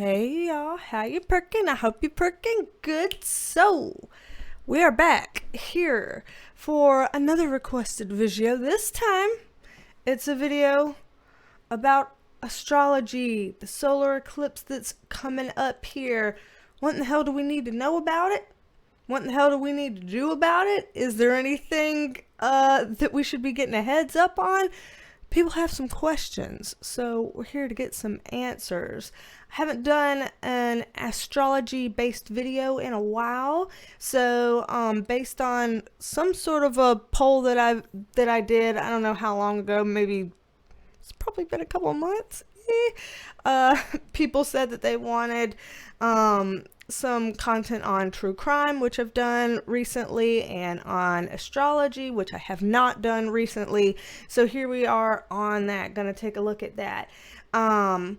Hey y'all, how you perking? I hope you're perking good. So, we are back here for another requested video. This time, it's a video about astrology, the solar eclipse that's coming up here. What in the hell do we need to know about it? What in the hell do we need to do about it? Is there anything that we should be getting a heads up on? People have some questions, so we're here to get some answers. I haven't done an astrology-based video in a while, so based on some sort of a poll that I did, I don't know how long ago, maybe it's probably been a couple of months. People said that they wanted some content on true crime, which I've done recently, and on astrology, which I have not done recently. So here we are on that. Gonna take a look at that. I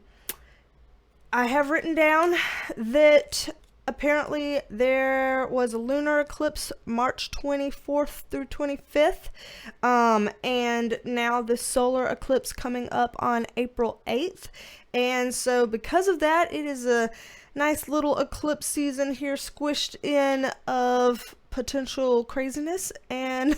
have written down that apparently there was a lunar eclipse March 24th through 25th, and now the solar eclipse coming up on April 8th. And so because of that, it is a nice little eclipse season here squished in of potential craziness, and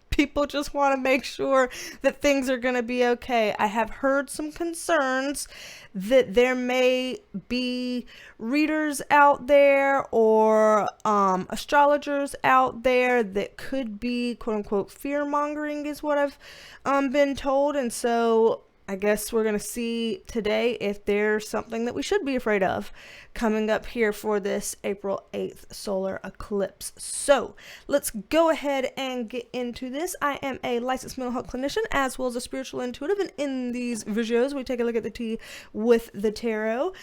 people just want to make sure that things are going to be okay. I have heard some concerns that there may be readers out there or astrologers out there that could be quote-unquote fear-mongering is what I've been told. And so I guess we're going to see today if there's something that we should be afraid of coming up here for this April 8th solar eclipse. So let's go ahead and get into this. I am a licensed mental health clinician as well as a spiritual intuitive, and in these videos we take a look at the tea with the tarot.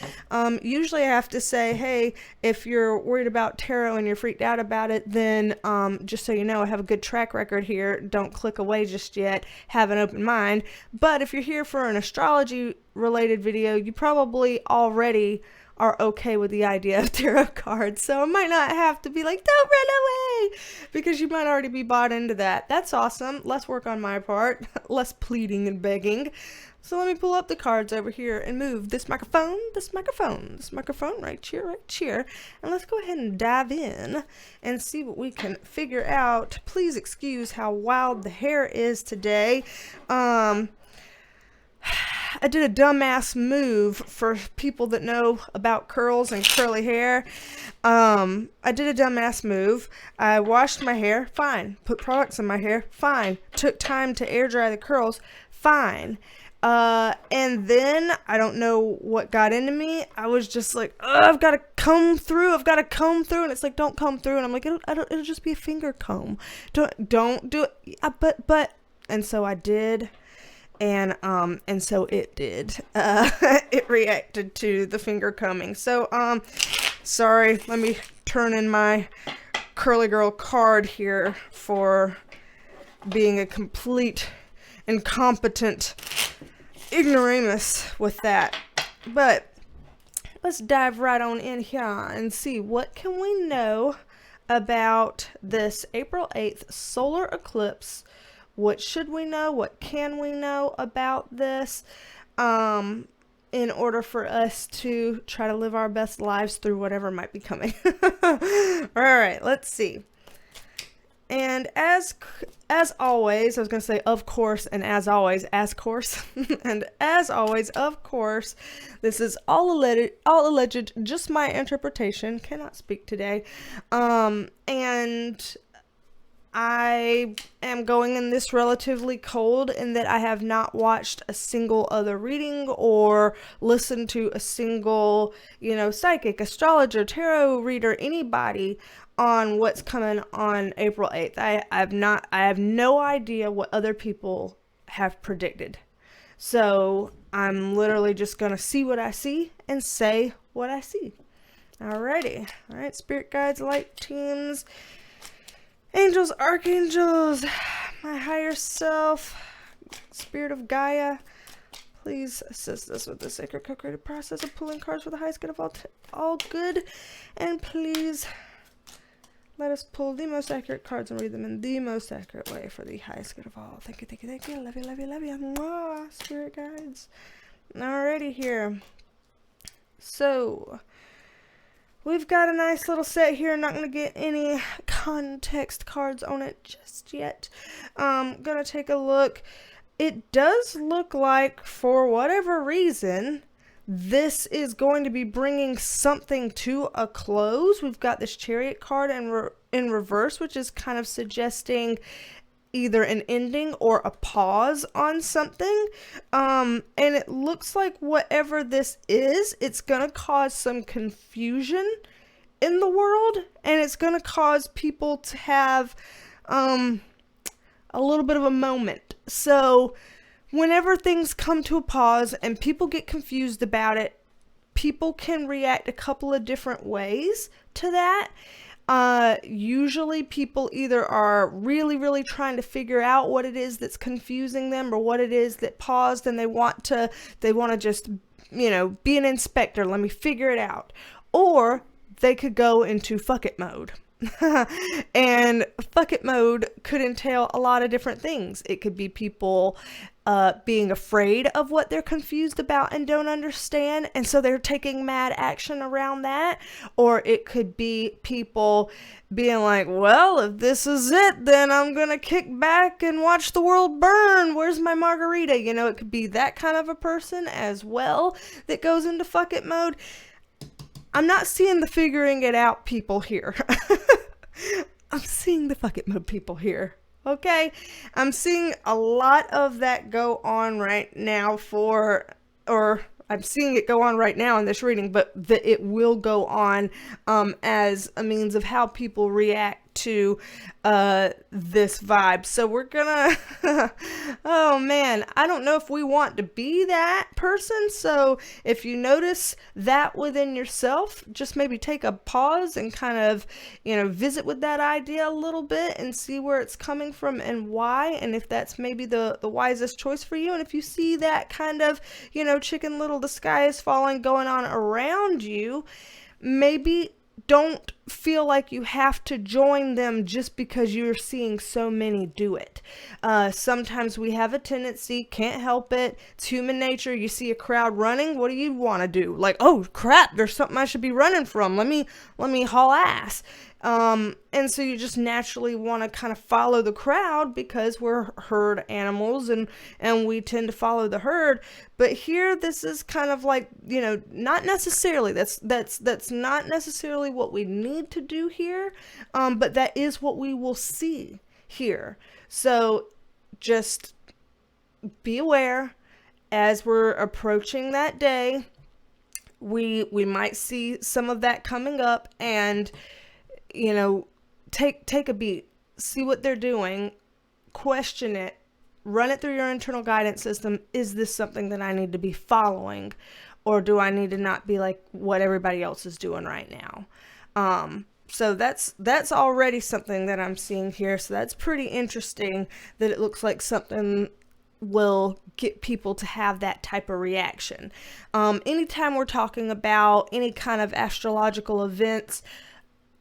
Usually I have to say, hey, if you're worried about tarot and you're freaked out about it, then just so you know, I have a good track record here. Don't click away just yet. Have an open mind. But if you're here for an astrology related video, you probably already are okay with the idea of tarot cards, so I might not have to be like, don't run away, because you might already be bought into that. That's awesome. Less work on my part, less pleading and begging. So let me pull up the cards over here and move this microphone right here, and let's go ahead and dive in and see what we can figure out. Please excuse how wild the hair is today. I did a dumbass move for people that know about curls and curly hair. I did a dumbass move. I washed my hair, fine. Put products in my hair, fine. Took time to air dry the curls, fine. And then I don't know what got into me. I was just like, I've got to comb through. And it's like, don't comb through. And I'm like, it'll just be a finger comb. Don't do it. But, and so I did. And so it did. It reacted to the finger combing. So, sorry. Let me turn in my curly girl card here for being a complete incompetent ignoramus with that. But let's dive right on in here and see what can we know about this April 8th solar eclipse. What should we know? What can we know about this in order for us to try to live our best lives through whatever might be coming? All right, let's see. And as always, I was going to say of course, and as always, as course. And as always, of course, this is all alleged, just my interpretation. Cannot speak today. And I am going in this relatively cold in that I have not watched a single other reading or listened to a single, psychic, astrologer, tarot reader, anybody on what's coming on April 8th. I have no idea what other people have predicted. So I'm literally just going to see what I see and say what I see. Alrighty. All right, spirit guides, light teams, angels, archangels, my higher self, spirit of Gaia, please assist us with the sacred co-creative process of pulling cards for the highest good of all good, and please let us pull the most accurate cards and read them in the most accurate way for the highest good of all. Thank you, thank you, thank you. Love you, love you, love you. Mwah, spirit guides. Alrighty here. So we've got a nice little set here. Not going to get any context cards on it just yet. Gonna take a look. It does look like, for whatever reason, this is going to be bringing something to a close. We've got this Chariot card in reverse, which is kind of suggesting either an ending or a pause on something. And it looks like whatever this is, it's going to cause some confusion in the world, and it's going to cause people to have a little bit of a moment. So whenever things come to a pause and people get confused about it, people can react a couple of different ways to that. Usually people either are really trying to figure out what it is that's confusing them, or what it is that paused, and they want to just, be an inspector. Let me figure it out. Or they could go into fuck it mode. And fuck it mode could entail a lot of different things. It could be people being afraid of what they're confused about and don't understand, and so they're taking mad action around that. Or it could be people being like, well, if this is it, then I'm gonna kick back and watch the world burn. Where's my margarita? It could be that kind of a person as well that goes into fuck it mode. I'm not seeing the figuring it out people here. I'm seeing the fuck it mode people here. Okay? I'm seeing a lot of that go on right now I'm seeing it go on right now in this reading, but that it will go on as a means of how people react to this vibe. So we're gonna oh man, I don't know if we want to be that person. So if you notice that within yourself, just maybe take a pause and kind of visit with that idea a little bit and see where it's coming from and why, and if that's maybe the wisest choice for you. And if you see that kind of Chicken Little, the sky is falling going on around you, maybe don't feel like you have to join them just because you're seeing so many do it. Sometimes we have a tendency, can't help it, it's human nature. You see a crowd running, what do you want to do? Like, oh crap, there's something I should be running from. Let me haul ass. And so you just naturally want to kind of follow the crowd because we're herd animals and we tend to follow the herd. But here, this is kind of like, not necessarily, that's not necessarily what we need to do here. But that is what we will see here. So just be aware as we're approaching that day. We might see some of that coming up, and take a beat, see what they're doing, question it, run it through your internal guidance system. Is this something that I need to be following, or do I need to not be like what everybody else is doing right now? So that's already something that I'm seeing here. So that's pretty interesting that it looks like something will get people to have that type of reaction. Anytime we're talking about any kind of astrological events,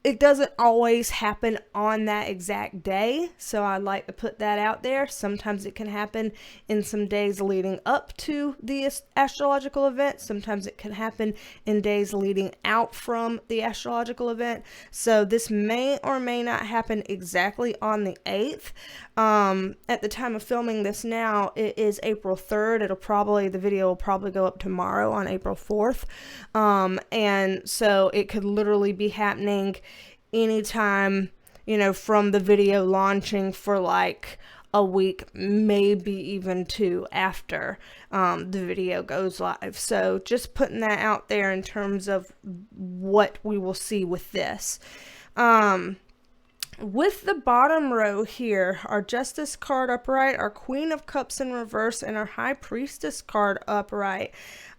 it doesn't always happen on that exact day, so I like to put that out there. Sometimes it can happen in some days leading up to the astrological event. Sometimes it can happen in days leading out from the astrological event. So this may or may not happen exactly on the 8th. At the time of filming this now, it is April 3rd. The video will probably go up tomorrow on April 4th. And so it could literally be happening anytime, from the video launching for like a week, maybe even 2 after the video goes live. So just putting that out there in terms of what we will see with this. With the bottom row here, our Justice card upright, our Queen of Cups in reverse, and our High Priestess card upright.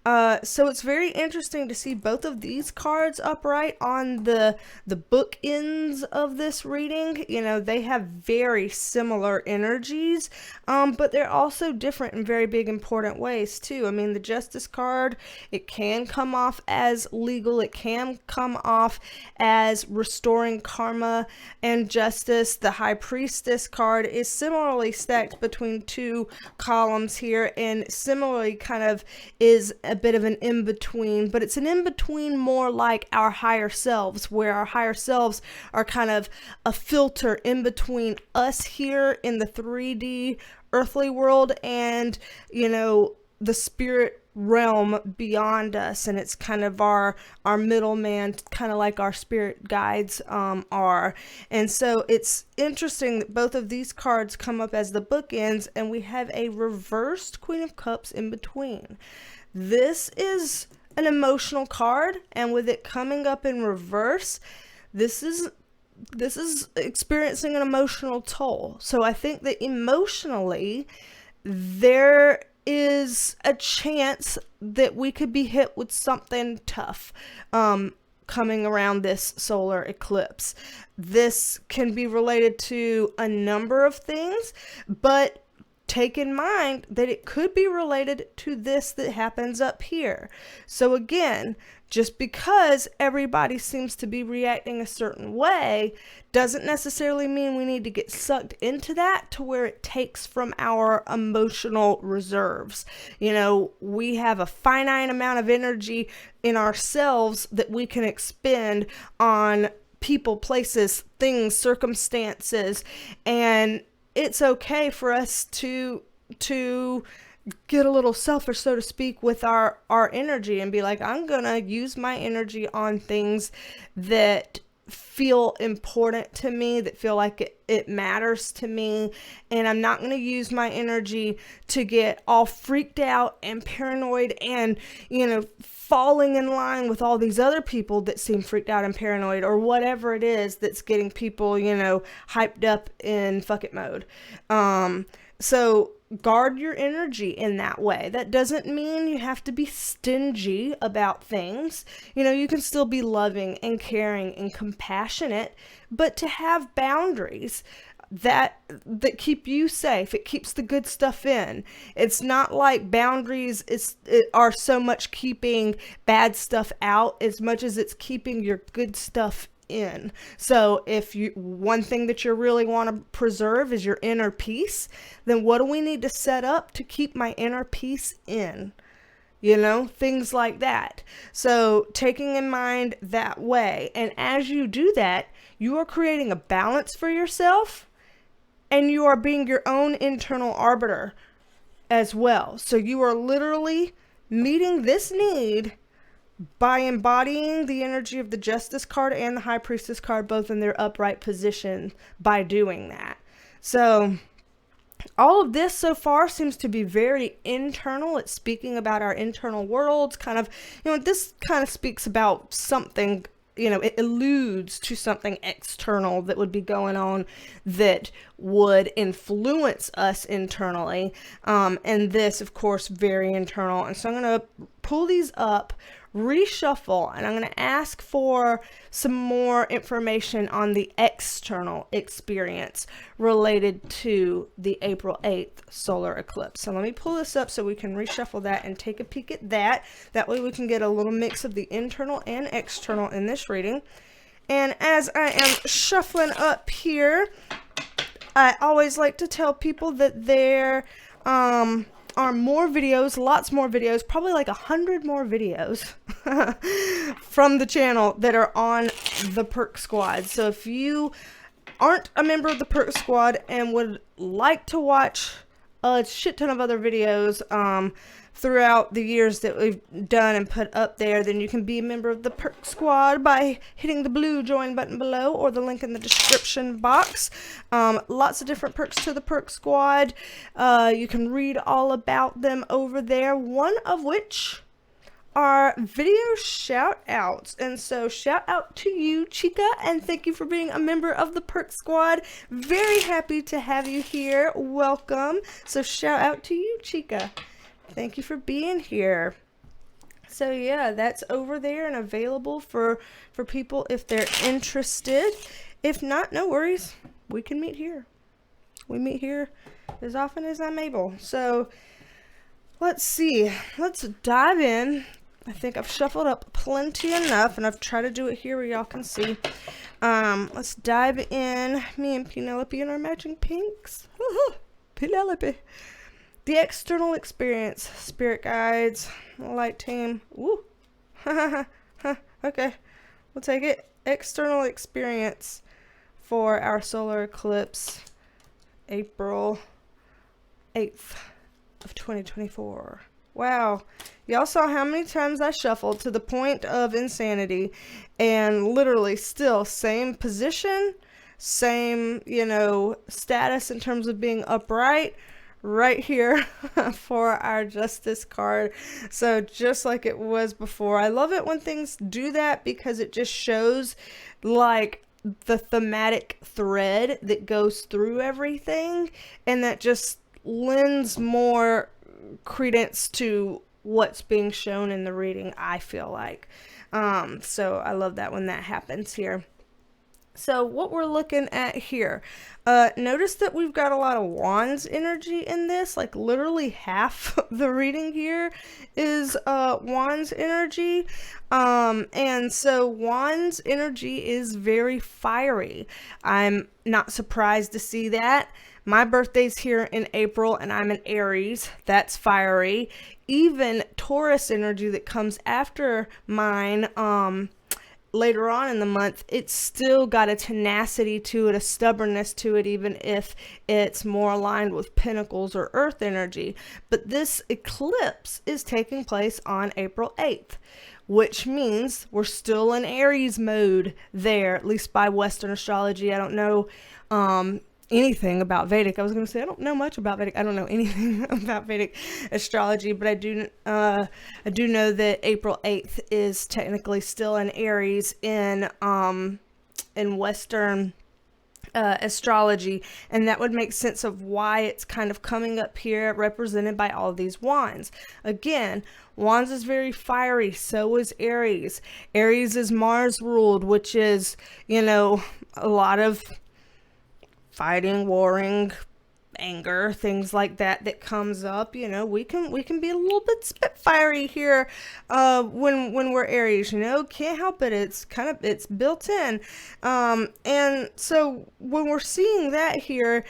So it's very interesting to see both of these cards upright on the bookends of this reading. They have very similar energies, but they're also different in very big important ways too. I mean, the Justice card, it can come off as legal, it can come off as restoring karma and justice. The High Priestess card is similarly stacked between 2 columns here, and similarly kind of is a bit of an in-between, but it's an in-between more like our higher selves, where our higher selves are kind of a filter in between us here in the 3D earthly world and, you know, the spirit realm beyond us. And it's kind of our middleman, kind of like our spirit guides are. And so it's interesting that both of these cards come up as the bookends, and we have a reversed Queen of Cups in between. This is an emotional card, and with it coming up in reverse, this is experiencing an emotional toll. So I think that emotionally there is a chance that we could be hit with something tough coming around this solar eclipse. This can be related to a number of things, but take in mind that it could be related to this that happens up here. So again, just because everybody seems to be reacting a certain way doesn't necessarily mean we need to get sucked into that to where it takes from our emotional reserves. You know, we have a finite amount of energy in ourselves that we can expend on people, places, things, circumstances, and it's okay for us to get a little selfish, so to speak, with our energy and be like, I'm gonna use my energy on things that feel important to me, that feel like it matters to me, and I'm not gonna use my energy to get all freaked out and paranoid and, you know, falling in line with all these other people that seem freaked out and paranoid, or whatever it is that's getting people, you know, hyped up in fuck it mode. So guard your energy in that way. That doesn't mean you have to be stingy about things. You know, you can still be loving and caring and compassionate, but to have boundaries that keep you safe. It keeps the good stuff in. It's not like boundaries are so much keeping bad stuff out as much as it's keeping your good stuff in. So if one thing that you really want to preserve is your inner peace, then what do we need to set up to keep my inner peace in? You know, things like that. So taking in mind that way, and as you do that, you are creating a balance for yourself, and you are being your own internal arbiter as well. So you are literally meeting this need by embodying the energy of the Justice card and the High Priestess card, both in their upright position, by doing that. So all of this so far seems to be very internal. It's speaking about our internal worlds, kind of, you know, this kind of speaks about something, you know, it alludes to something external that would be going on that would influence us internally. And this, of course, very internal. And so I'm going to pull these up, reshuffle, and I'm going to ask for some more information on the external experience related to the April 8th solar eclipse. So let me pull this up so we can reshuffle that and take a peek at that. That way we can get a little mix of the internal and external in this reading. And as I am shuffling up here, I always like to tell people that there are more videos, lots more videos, probably like 100 more videos from the channel that are on the Perk Squad. So if you aren't a member of the Perk Squad and would like to watch a shit ton of other videos throughout the years that we've done and put up there, then you can be a member of the Perk Squad by hitting the blue join button below or the link in the description box. Lots of different perks to the Perk Squad. You can read all about them over there, one of which are video shout outs. And so shout out to you, Chica, and thank you for being a member of the Perk Squad. Very happy to have you here. Welcome. So shout out to you, Chica. Thank you for being here. So yeah, that's over there and available for people if they're interested. If not, no worries. We can meet here. We meet here as often as I'm able. So let's see. Let's dive in. I think I've shuffled up plenty enough, and I've tried to do it here where y'all can see. Let's dive in. Me and Penelope in our matching pinks. Penelope. The external experience, spirit guides, light team. Woo. Okay, we'll take it. External experience for our solar eclipse, April 8th of 2024. Wow. Y'all saw how many times I shuffled to the point of insanity, and literally still same position, same, status in terms of being upright, right here for our justice card. So just like it was before. I love it when things do that because it just shows like the thematic thread that goes through everything, and that just lends more credence to what's being shown in the reading, I feel like. So I love that when that happens here. So what we're looking at here, notice that we've got a lot of wands energy in this, like literally half the reading here is wands energy. And so wands energy is very fiery. I'm not surprised to see that. My birthday's here in April and I'm an Aries. That's fiery. Even Taurus energy that comes after mine, later on in the month, it's still got a tenacity to it, a stubbornness to it, even if it's more aligned with Pentacles or Earth energy. But this eclipse is taking place on April 8th, which means we're still in Aries mode there, at least by Western astrology. I don't know anything about Vedic. I was going to say I don't know much about Vedic. I don't know anything about Vedic astrology, but I do know that April 8th is technically still in Aries in Western astrology, and that would make sense of why it's kind of coming up here represented by all these wands. Again, wands is very fiery, so is Aries. Aries is Mars ruled, which is, a lot of fighting, warring, anger, things like that comes up. We can be a little bit spitfiery here when we're Aries. Can't help it. It's built in. And so when we're seeing that here,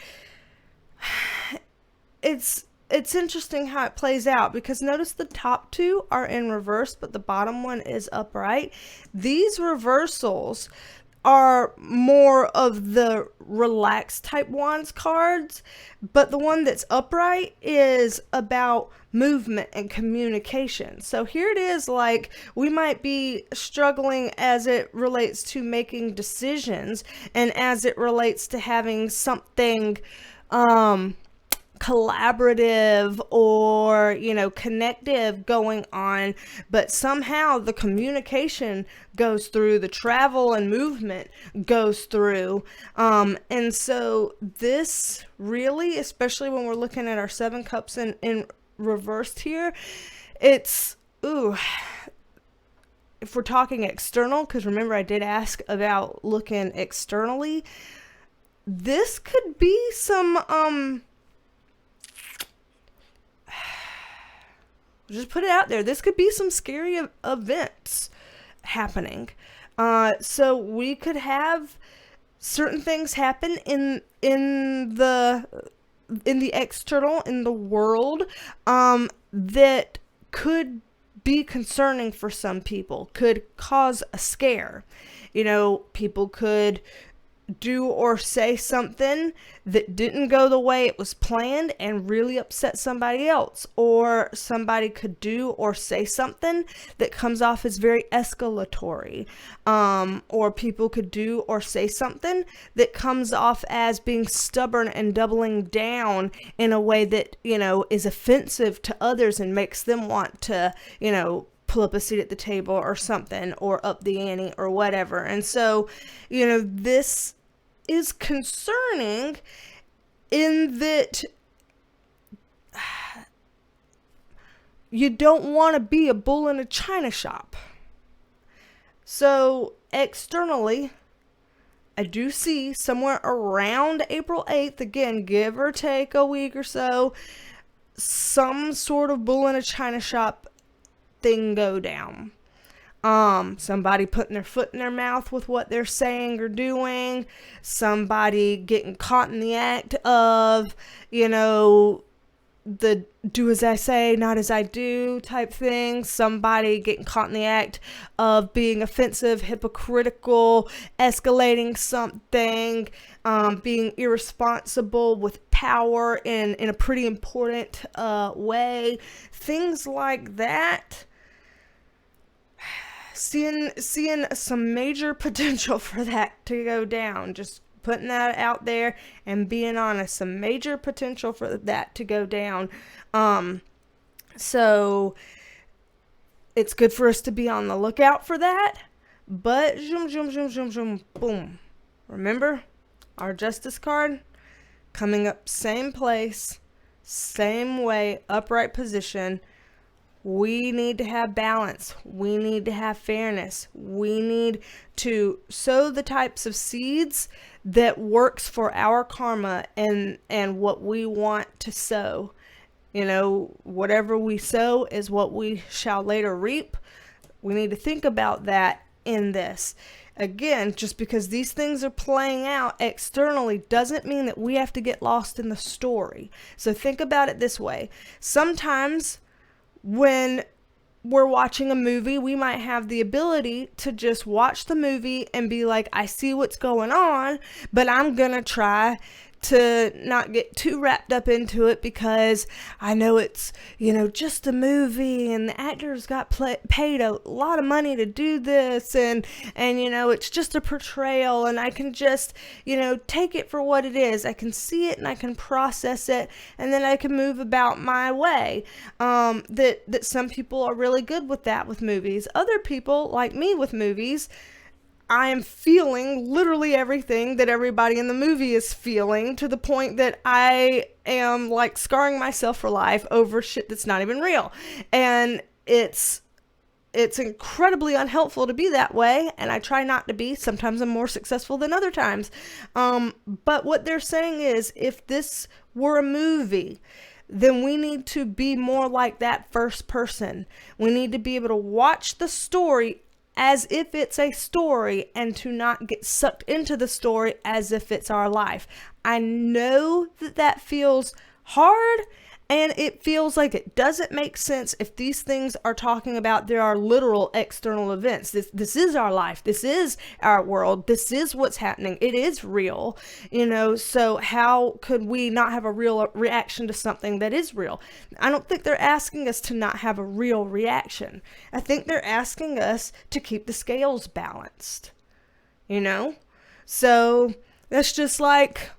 it's interesting how it plays out, because notice the top two are in reverse, but the bottom one is upright. These reversals are more of the relaxed type wands cards, but the one that's upright is about movement and communication. So here it is, like we might be struggling as it relates to making decisions and as it relates to having something collaborative or connective going on, but somehow the communication goes through, the travel and movement goes through, and so this really, especially when we're looking at our 7 cups in reversed here, it's if we're talking external, because remember I did ask about looking externally, this could be some just put it out there. This could be some scary events happening. So we could have certain things happen in the external, in the world, that could be concerning for some people, could cause a scare. People could do or say something that didn't go the way it was planned and really upset somebody else, or somebody could do or say something that comes off as very escalatory, or people could do or say something that comes off as being stubborn and doubling down in a way that is offensive to others and makes them want to pull up a seat at the table or something, or up the ante or whatever. And so this is concerning in that you don't want to be a bull in a china shop. So externally, I do see somewhere around April 8th, again, give or take a week or so, some sort of bull in a china shop thing go down. Somebody putting their foot in their mouth with what they're saying or doing, somebody getting caught in the act of, the do as I say, not as I do type thing. Somebody getting caught in the act of being offensive, hypocritical, escalating something, being irresponsible with power in a pretty important way. Things like that. Seeing some major potential for that to go down. Just putting that out there and being honest, some major potential for that to go down. So it's good for us to be on the lookout for that. But boom. Remember our justice card coming up, same place, same way, upright position. We need to have balance. We need to have fairness. We need to sow the types of seeds that works for our karma and what we want to sow. You know, whatever we sow is what we shall later reap. We need to think about that in this. Again, just because these things are playing out externally doesn't mean that we have to get lost in the story. So think about it this way. Sometimes when we're watching a movie, we might have the ability to just watch the movie and be like, I see what's going on, but I'm gonna try to not get too wrapped up into it because I know it's, you know, just a movie and the actors got paid a lot of money to do this and you know, it's just a portrayal and I can just, you know, take it for what it is. I can see it and I can process it and then I can move about my way. That some people are really good with that with movies. Other people, like me with movies, I am feeling literally everything that everybody in the movie is feeling, to the point that I am like scarring myself for life over shit that's not even real. And it's incredibly unhelpful to be that way, and I try not to be. Sometimes I'm more successful than other times. But what they're saying is, if this were a movie, then we need to be more like that first person. We need to be able to watch the story as if it's a story and to not get sucked into the story as if it's our life. I know that feels hard and it feels like it doesn't make sense if these things are talking about there are literal external events. This is our life. This is our world. This is what's happening. It is real, you know, so how could we not have a real reaction to something that is real? I don't think they're asking us to not have a real reaction. I think they're asking us to keep the scales balanced, you know? So that's just like,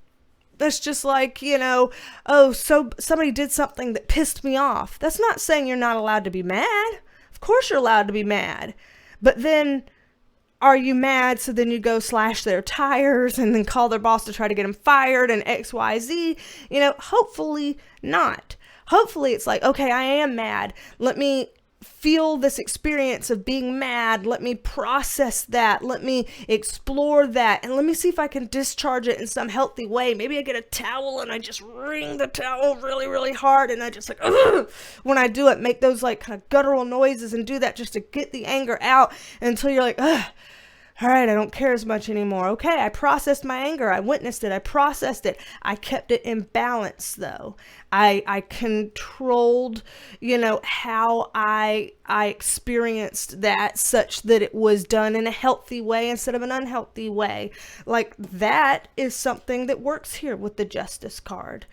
you know, oh, so somebody did something that pissed me off. That's not saying you're not allowed to be mad. Of course you're allowed to be mad. But then, are you mad so then you go slash their tires and then call their boss to try to get them fired and XYZ? You know, hopefully not. Hopefully it's like, okay, I am mad. Let me feel this experience of being mad. Let me process that. Let me explore that. And let me see if I can discharge it in some healthy way. Maybe I get a towel and I just wring the towel really, really hard. And I just like, ugh, when I do it, make those like kind of guttural noises and do that just to get the anger out until you're like, ugh. All right, I don't care as much anymore. Okay, I processed my anger. I witnessed it. I processed it. I kept it in balance, though. I controlled, you know, how I experienced that, such that it was done in a healthy way instead of an unhealthy way. Like, that is something that works here with the Justice card.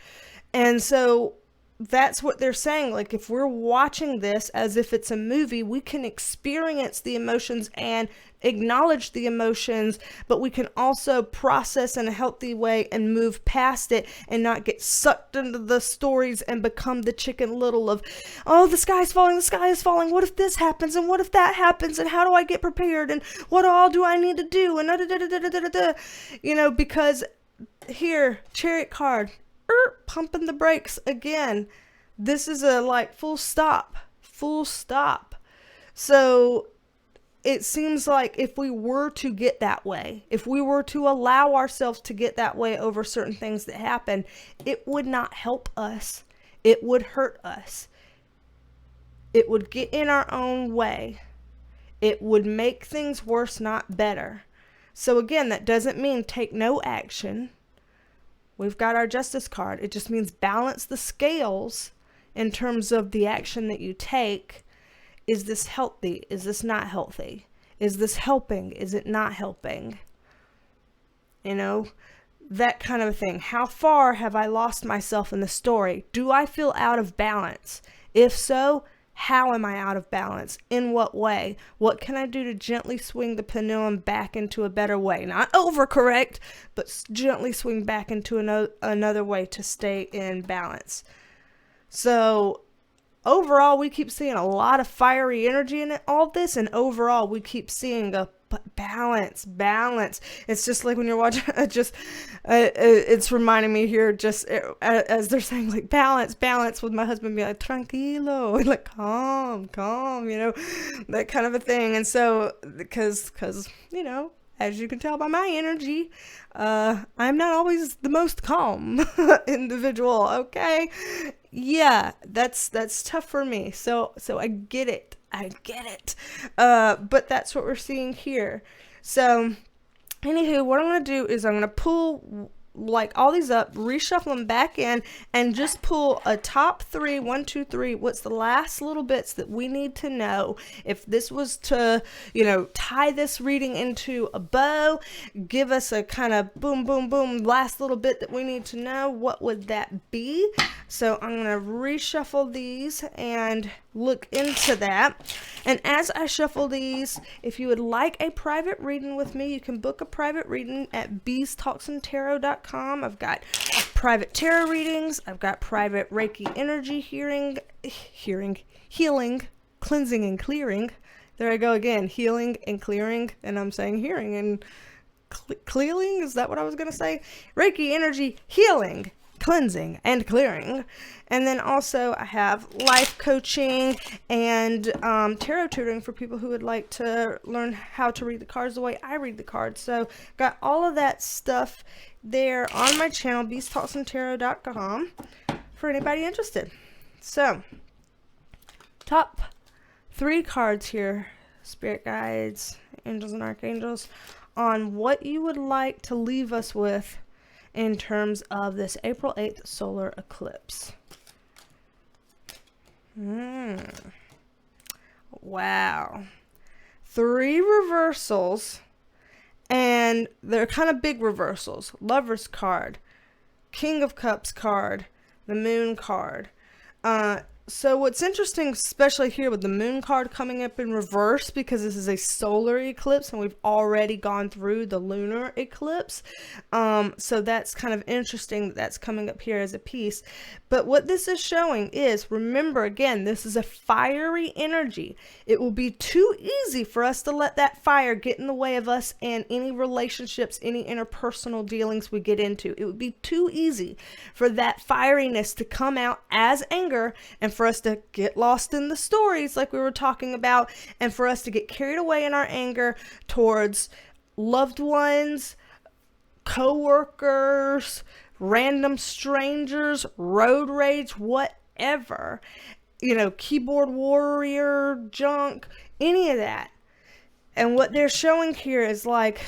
And so that's what they're saying. Like, if we're watching this as if it's a movie, we can experience the emotions and acknowledge the emotions, but we can also process in a healthy way and move past it and not get sucked into the stories and become the Chicken Little of, oh, the sky is falling, what if this happens and what if that happens and how do I get prepared and what all do I need to do and you know, because here, Chariot card, pumping the brakes again. This is a like full stop. So it seems like if we were to get that way, if we were to allow ourselves to get that way over certain things that happen, it would not help us. It would hurt us. It would get in our own way. It would make things worse, not better. So again, that doesn't mean take no action. We've got our Justice card. It just means balance the scales in terms of the action that you take. Is this healthy? Is this not healthy? Is this helping? Is it not helping? You know, that kind of a thing. How far have I lost myself in the story? Do I feel out of balance? If so, how am I out of balance? In what way? What can I do to gently swing the pendulum back into a better way? Not overcorrect, but gently swing back into another way to stay in balance. So overall, we keep seeing a lot of fiery energy in all this, and overall, we keep seeing a balance. It's just like when you're watching, it's reminding me here, just as they're saying, like, balance, with my husband being like, tranquilo, like, calm, you know, that kind of a thing. And so, because, you know, as you can tell by my energy, I'm not always the most calm individual, okay? Yeah, that's tough for me. So I get it. But that's what we're seeing here. So, anywho, what I'm going to do is I'm going to pull like all these up, reshuffle them back in, and just pull a top 3, 1, 2, 3. What's the last little bits that we need to know? If this was to, you know, tie this reading into a bow, give us a kind of boom, last little bit that we need to know, what would that be? So I'm going to reshuffle these and look into that. And as I shuffle these, if you would like a private reading with me, you can book a private reading at BeasTalksAndTarot.com. I've got private tarot readings. I've got private Reiki energy healing, cleansing and clearing. There I go again, healing and clearing, and I'm saying hearing and clearing. Is that what I was going to say? Reiki energy healing, cleansing and clearing. And then also I have life coaching and tarot tutoring for people who would like to learn how to read the cards the way I read the cards. So got all of that stuff there on my channel, BeasTalksAndTarot.com, for anybody interested. So top 3 cards here, spirit guides, angels and archangels, on what you would like to leave us with in terms of this April 8th solar eclipse. Wow. 3 reversals, and they're kind of big reversals. Lover's card, King of Cups card, the Moon card. So what's interesting, especially here with the Moon card coming up in reverse, because this is a solar eclipse and we've already gone through the lunar eclipse. So that's kind of interesting that that's coming up here as a piece. But what this is showing is, remember again, this is a fiery energy. It will be too easy for us to let that fire get in the way of us and any relationships, any interpersonal dealings we get into. It would be too easy for that fieriness to come out as anger, and for us to get lost in the stories like we were talking about, and for us to get carried away in our anger towards loved ones, co-workers, random strangers, road rage, whatever, you know, keyboard warrior junk, any of that. And what they're showing here is like,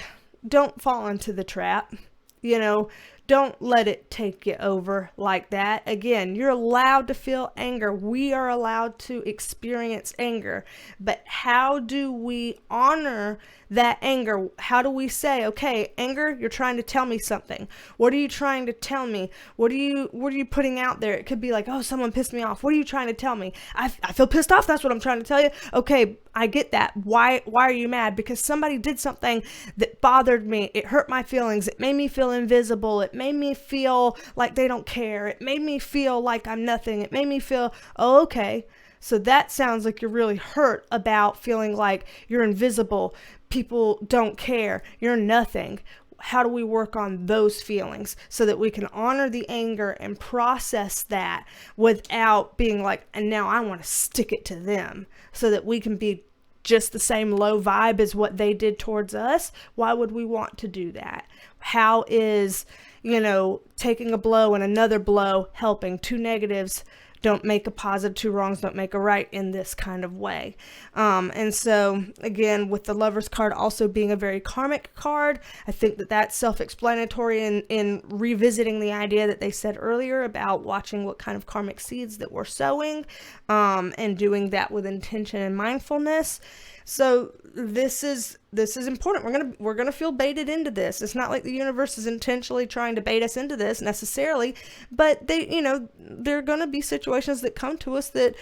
don't fall into the trap, you know. Don't let it take you over like that. Again, you're allowed to feel anger. We are allowed to experience anger. But how do we honor that anger? How do we say, okay, anger, you're trying to tell me something. What are you trying to tell me? What are you putting out there? It could be like, oh, someone pissed me off. What are you trying to tell me? I feel pissed off. That's what I'm trying to tell you. Okay, I get that. Why are you mad? Because somebody did something that bothered me. It hurt my feelings. It made me feel invisible. It made me feel like they don't care. It made me feel like I'm nothing. It made me feel, oh, okay. So that sounds like you're really hurt about feeling like you're invisible. People don't care. You're nothing. How do we work on those feelings so that we can honor the anger and process that without being like, and now I want to stick it to them, so that we can be just the same low vibe as what they did towards us? Why would we want to do that? How is, you know, taking a blow and another blow helping? 2 negatives don't make a positive, two wrongs don't make a right in this kind of way. And so again, with the Lover's card also being a very karmic card, I think that that's self-explanatory in revisiting the idea that they said earlier about watching what kind of karmic seeds that we're sowing, and doing that with intention and mindfulness. So this is important. We're gonna feel baited into this. It's not like the universe is intentionally trying to bait us into this necessarily, but there are gonna be situations that come to us that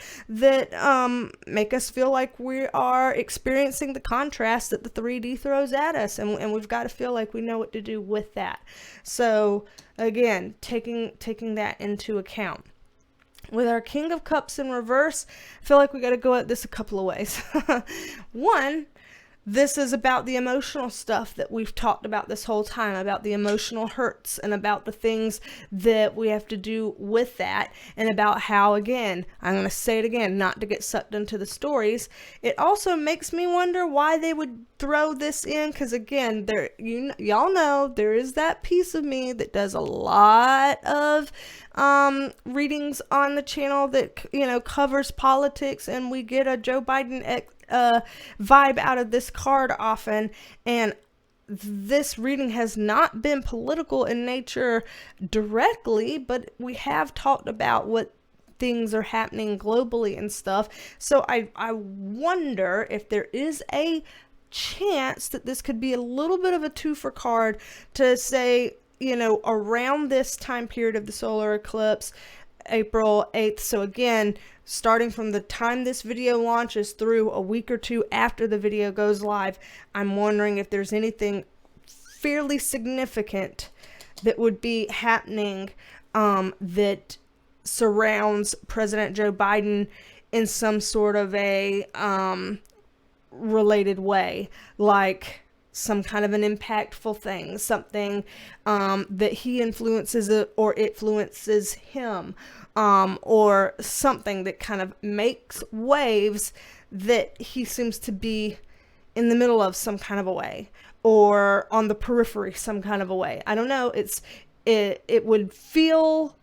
make us feel like we are experiencing the contrast that the 3D throws at us, and we've got to feel like we know what to do with that. So again, taking that into account. With our King of Cups in reverse, I feel like we got to go at this a couple of ways. One, this is about the emotional stuff that we've talked about this whole time, about the emotional hurts and about the things that we have to do with that, and about how, again, I'm going to say it again, not to get sucked into the stories. It also makes me wonder why they would throw this in, because again, y'all know there is that piece of me that does a lot of readings on the channel that covers politics, and we get a Joe Biden vibe out of this card often, and this reading has not been political in nature directly, but we have talked about what things are happening globally and stuff. So I wonder if there is a chance that this could be a little bit of a twofer card to say, around this time period of the solar eclipse, April 8th. So again, starting from the time this video launches through a week or two after the video goes live, I'm wondering if there's anything fairly significant that would be happening that surrounds President Joe Biden in some sort of a related way, like some kind of an impactful thing, something that he influences or it influences him, or something that kind of makes waves that he seems to be in the middle of some kind of a way, or on the periphery some kind of a way. I don't know. I would feel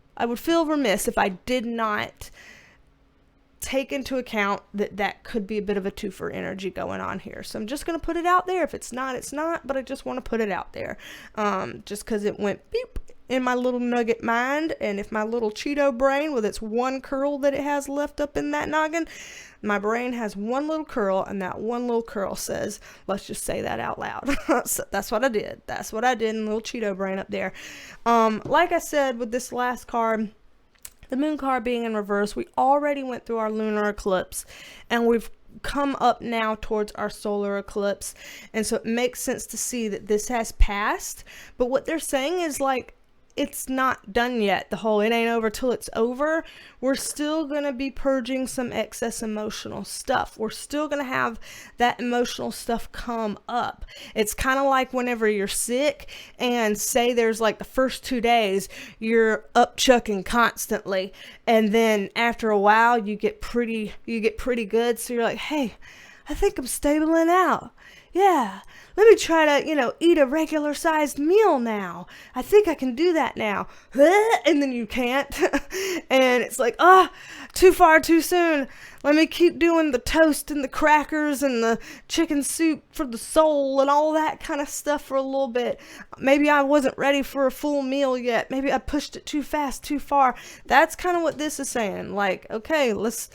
remiss if I did not take into account that could be a bit of a twofer energy going on here. So I'm just going to put it out there. If it's not, it's not, but I just want to put it out there. Just because it went beep in my little nugget mind, and if my little Cheeto brain with its one curl that it has left up in that noggin, my brain has one little curl, and that one little curl says, let's just say that out loud. So that's what I did. That's what I did in little Cheeto brain up there. Like I said, with this last card, the moon card being in reverse, we already went through our lunar eclipse, and we've come up now towards our solar eclipse. And so it makes sense to see that this has passed. But what they're saying is, like, it's not done yet. The whole it ain't over till it's over. We're still going to be purging some excess emotional stuff. We're still going to have that emotional stuff come up. It's kind of like whenever you're sick and say there's like the first 2 days you're up chucking constantly, and then after a while you get pretty good. So you're like, hey, I think I'm stabling out. Yeah, let me try to, eat a regular sized meal now. I think I can do that now. And then you can't. And it's like, too far, too soon. Let me keep doing the toast and the crackers and the chicken soup for the soul and all that kind of stuff for a little bit. Maybe I wasn't ready for a full meal yet. Maybe I pushed it too fast, too far. That's kind of what this is saying. Like, okay, let's,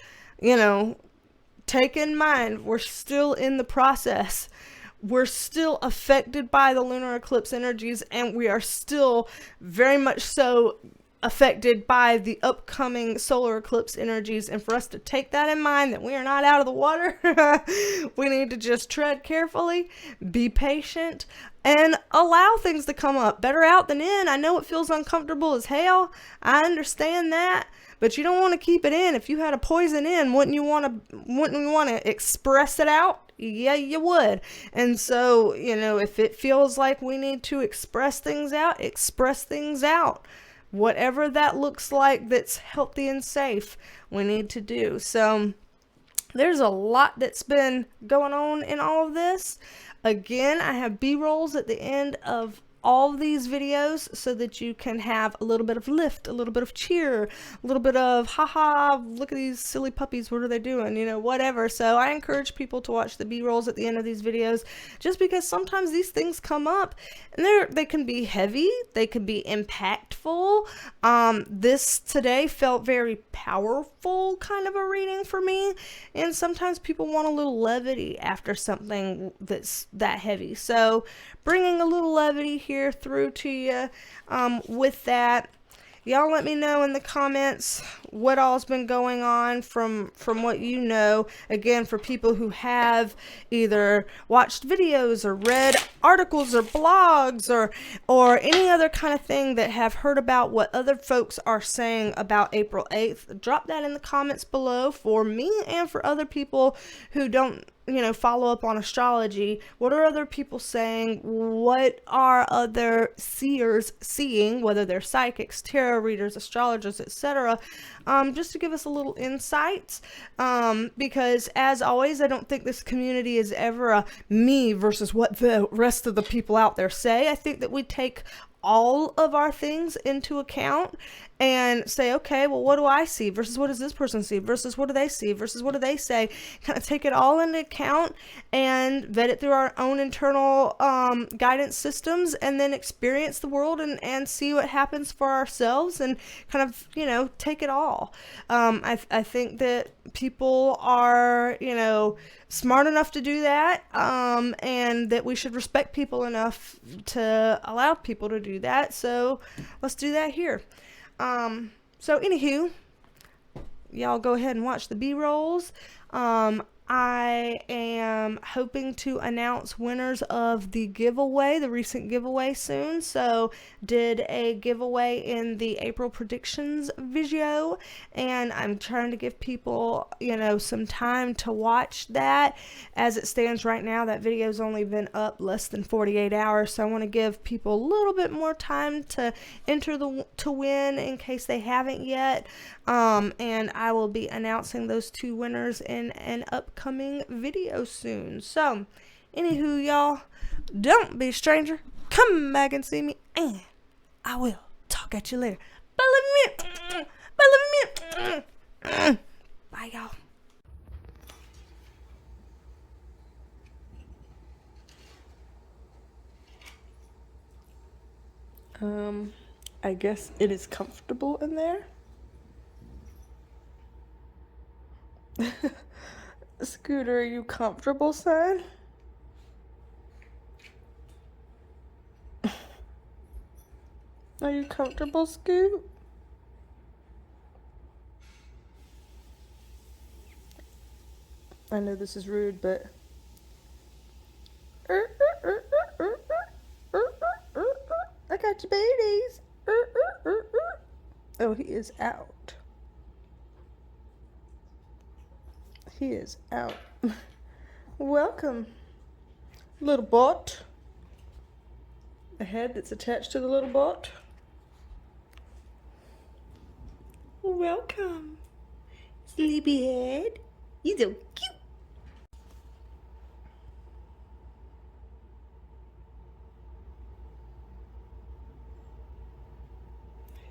take in mind, we're still in the process. We're still affected by the lunar eclipse energies, and we are still very much so affected by the upcoming solar eclipse energies. And for us to take that in mind, that we are not out of the water, we need to just tread carefully, be patient, and allow things to come up. Better out than in. I know it feels uncomfortable as hell. I understand that. But you don't want to keep it in. If you had a poison in, wouldn't you want to express it out? Yeah, you would. And so, if it feels like we need to express things out. Whatever that looks like that's healthy and safe, we need to do. So there's a lot that's been going on in all of this. Again, I have B-rolls at the end of all these videos so that you can have a little bit of lift, a little bit of cheer, a little bit of haha, look at these silly puppies, what are they doing, you know, whatever. So I encourage people to watch the B-rolls at the end of these videos, just because sometimes these things come up and they can be heavy, they can be impactful. This today felt very powerful kind of a reading for me, and sometimes people want a little levity after something that's that heavy. So bringing a little levity here through to you with that. Y'all let me know in the comments what all's been going on from what you know. Again, for people who have either watched videos or read articles or blogs or any other kind of thing that have heard about what other folks are saying about April 8th, drop that in the comments below for me and for other people who don't, you know, follow up on astrology. What are other people saying? What are other seers seeing, whether they're psychics, tarot readers, astrologers, etc., just to give us a little insight, because as always, I don't think this community is ever a me versus what the rest of the people out there say. I think that we take all of our things into account and say, okay, well, what do I see versus what does this person see versus what do they see versus what do they say? Kind of take it all into account and vet it through our own internal guidance systems, and then experience the world and see what happens for ourselves, and kind of, you know, take it all. I think that people are, you know, smart enough to do that, and that we should respect people enough to allow people to do that. So let's do that here. So anywho, y'all go ahead and watch the B-rolls. I am hoping to announce winners of the giveaway, the recent giveaway, soon. So did a giveaway in the April predictions video, and I'm trying to give people, you know, some time to watch that. As it stands right now, that video's only been up less than 48 hours, so I want to give people a little bit more time to enter to win in case they haven't yet. And I will be announcing those two winners in an upcoming video soon. So, anywho, y'all, don't be a stranger. Come back and see me, and I will talk at you later. Bye, love me. Bye, y'all. I guess it is comfortable in there. Scooter, are you comfortable, son? Are you comfortable, Scoot? I know this is rude, but... I got your babies. Oh, he is out. He is out. Welcome, little bot. The head that's attached to the little bot. Welcome, sleepyhead. You so cute.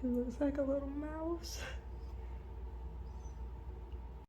He looks like a little mouse.